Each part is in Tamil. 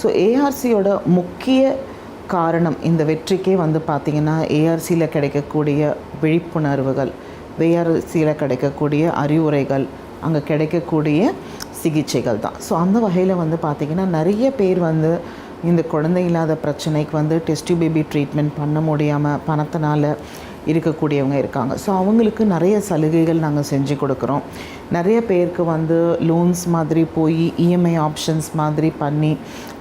ஸோ ஏஆர்சியோட முக்கிய காரணம் இந்த வெற்றிக்கே வந்து பார்த்திங்கன்னா ஏஆர்சியில் கிடைக்கக்கூடிய விழிப்புணர்வுகள், ஏஆர்சியில் கிடைக்கக்கூடிய அறிவுரைகள், அங்கே கிடைக்கக்கூடிய சிகிச்சைகள் தான். ஸோ அந்த வகையில் வந்து பார்த்திங்கன்னா நிறைய பேர் வந்து இந்த குழந்தை இல்லாத பிரச்சனைக்கு வந்து டெஸ்ட் டியூப் பேபி ட்ரீட்மெண்ட் பண்ண முடியாமல் பணத்தினால இருக்கக்கூடியவங்க இருக்காங்க. ஸோ அவங்களுக்கு நிறைய சலுகைகள் நாங்கள் செஞ்சு கொடுக்குறோம். நிறைய பேருக்கு வந்து லோன்ஸ் மாதிரி போய் இஎம்ஐ ஆப்ஷன்ஸ் மாதிரி பண்ணி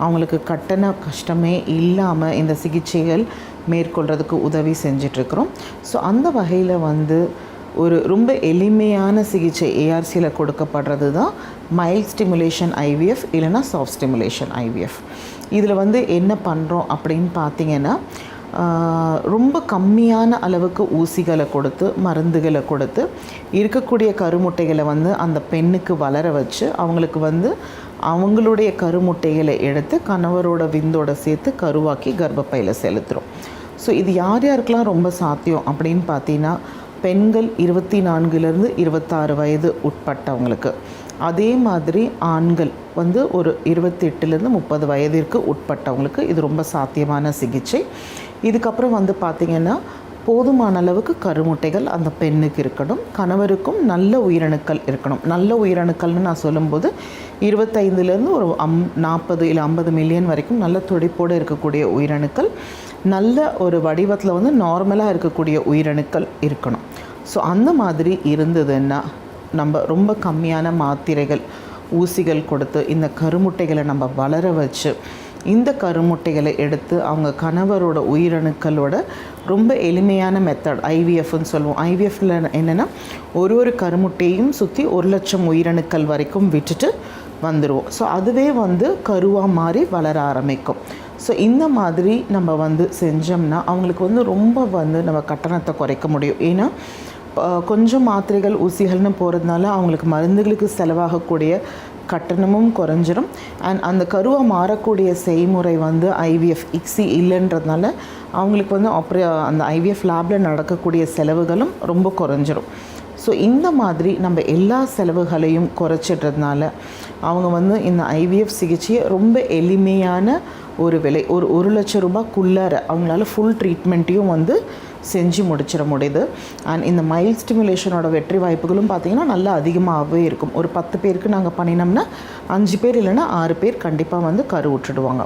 அவங்களுக்கு கட்டண கஷ்டமே இல்லாமல் இந்த சிகிச்சைகள் மேற்கொள்கிறதுக்கு உதவி செஞ்சிட்ருக்குறோம். ஸோ அந்த வகையில் வந்து ஒரு ரொம்ப எளிமையான சிகிச்சை ஏஆர்சியில் கொடுக்கப்படுறது தான் மைல்ட் ஸ்டிமுலேஷன் ஐவிஎஃப் இல்லைனா சாஃப்ட் ஸ்டிமுலேஷன் ஐவிஎஃப். இதில் வந்து என்ன பண்ணுறோம் அப்படின்னு பார்த்திங்கன்னா ரொம்ப கம்மியான அளவுக்கு ஊசிகளை கொடுத்து மருந்துகளை கொடுத்து இருக்கக்கூடிய கருமுட்டைகளை வந்து அந்த பெண்ணுக்கு வளர வச்சு அவங்களுக்கு வந்து அவங்களுடைய கருமுட்டைகளை எடுத்து கணவரோட விந்தோட சேர்த்து கருவாக்கி கர்ப்பப்பையில் செலுத்துகிறோம். ஸோ இது யார் யாருக்கெல்லாம் ரொம்ப சாத்தியம் அப்படின்னு பார்த்தீங்கன்னா பெண்கள் 24 26 வயது உட்பட்டவங்களுக்கு, அதே மாதிரி ஆண்கள் வந்து ஒரு 28 30 வயதிற்கு உட்பட்டவங்களுக்கு இது ரொம்ப சாத்தியமான சிகிச்சை. இதுக்கப்புறம் வந்து பார்த்திங்கன்னா போதுமான அளவுக்கு கருமுட்டைகள் அந்த பெண்ணுக்கு இருக்கணும், கணவருக்கும் நல்ல உயிரணுக்கள் இருக்கணும். நல்ல உயிரணுக்கள்னு நான் சொல்லும்போது 25 ஒரு 40 இல்லை 50 மில்லியன் வரைக்கும் நல்ல துடிப்போடு இருக்கக்கூடிய உயிரணுக்கள், நல்ல ஒரு வடிவத்தில் வந்து நார்மலாக இருக்கக்கூடிய உயிரணுக்கள் இருக்கணும். ஸோ அந்த மாதிரி இருந்ததுன்னா நம்ம ரொம்ப கம்மியான மாத்திரைகள் ஊசிகள் கொடுத்து இந்த கருமுட்டைகளை நம்ம வளர வச்சு இந்த கருமுட்டைகளை எடுத்து அவங்க கணவரோட உயிரணுக்களோட ரொம்ப எளிமையான மெத்தட் ஐவிஎஃப்னு சொல்லுவோம். ஐவிஎஃப்பில் என்னென்னா ஒரு கருமுட்டையும் சுற்றி 1,00,000 உயிரணுக்கள் வரைக்கும் விட்டுட்டு வந்துடுவோம். ஸோ அதுவே வந்து கருவாக மாறி வளர ஆரம்பிக்கும். ஸோ இந்த மாதிரி நம்ம வந்து செஞ்சோம்னா அவங்களுக்கு வந்து ரொம்ப வந்து நம்ம கட்டணத்தை குறைக்க முடியும். ஏன்னா கொஞ்சம் மாத்திரைகள் ஊசிகள்னு போகிறதுனால அவங்களுக்கு மருந்துகளுக்கு செலவாகக்கூடிய கட்டணமும் குறைஞ்சிரும். அண்ட் அந்த கருவாக மாறக்கூடிய செய்முறை வந்து ஐவிஎஃப் இக்ஸி இல்லைன்றதுனால அவங்களுக்கு வந்து அந்த ஐவிஎஃப் லேபில் நடக்கக்கூடிய செலவுகளும் ரொம்ப குறைஞ்சிரும். ஸோ இந்த மாதிரி நம்ம எல்லா செலவுகளையும் குறைச்சிடுறதுனால அவங்க வந்து இந்த ஐவிஎஃப் சிகிச்சையை ரொம்ப எளிமையான ஒரு விலை, ஒரு 1,00,000 ரூபாய்க்குள்ளார அவங்களால ஃபுல் ட்ரீட்மெண்ட்டையும் வந்து செஞ்சு முடிச்சிட முடியுது. அண்ட் இந்த மைல்ட் ஸ்டிமுலேஷனோட வெற்றி வாய்ப்புகளும் பார்த்திங்கன்னா நல்லா அதிகமாகவே இருக்கும். ஒரு 10 பேருக்கு நாங்கள் பண்ணினோம்னா 5 பேர் இல்லைன்னா 6 பேர் கண்டிப்பாக வந்து கரு விட்டுடுவாங்க.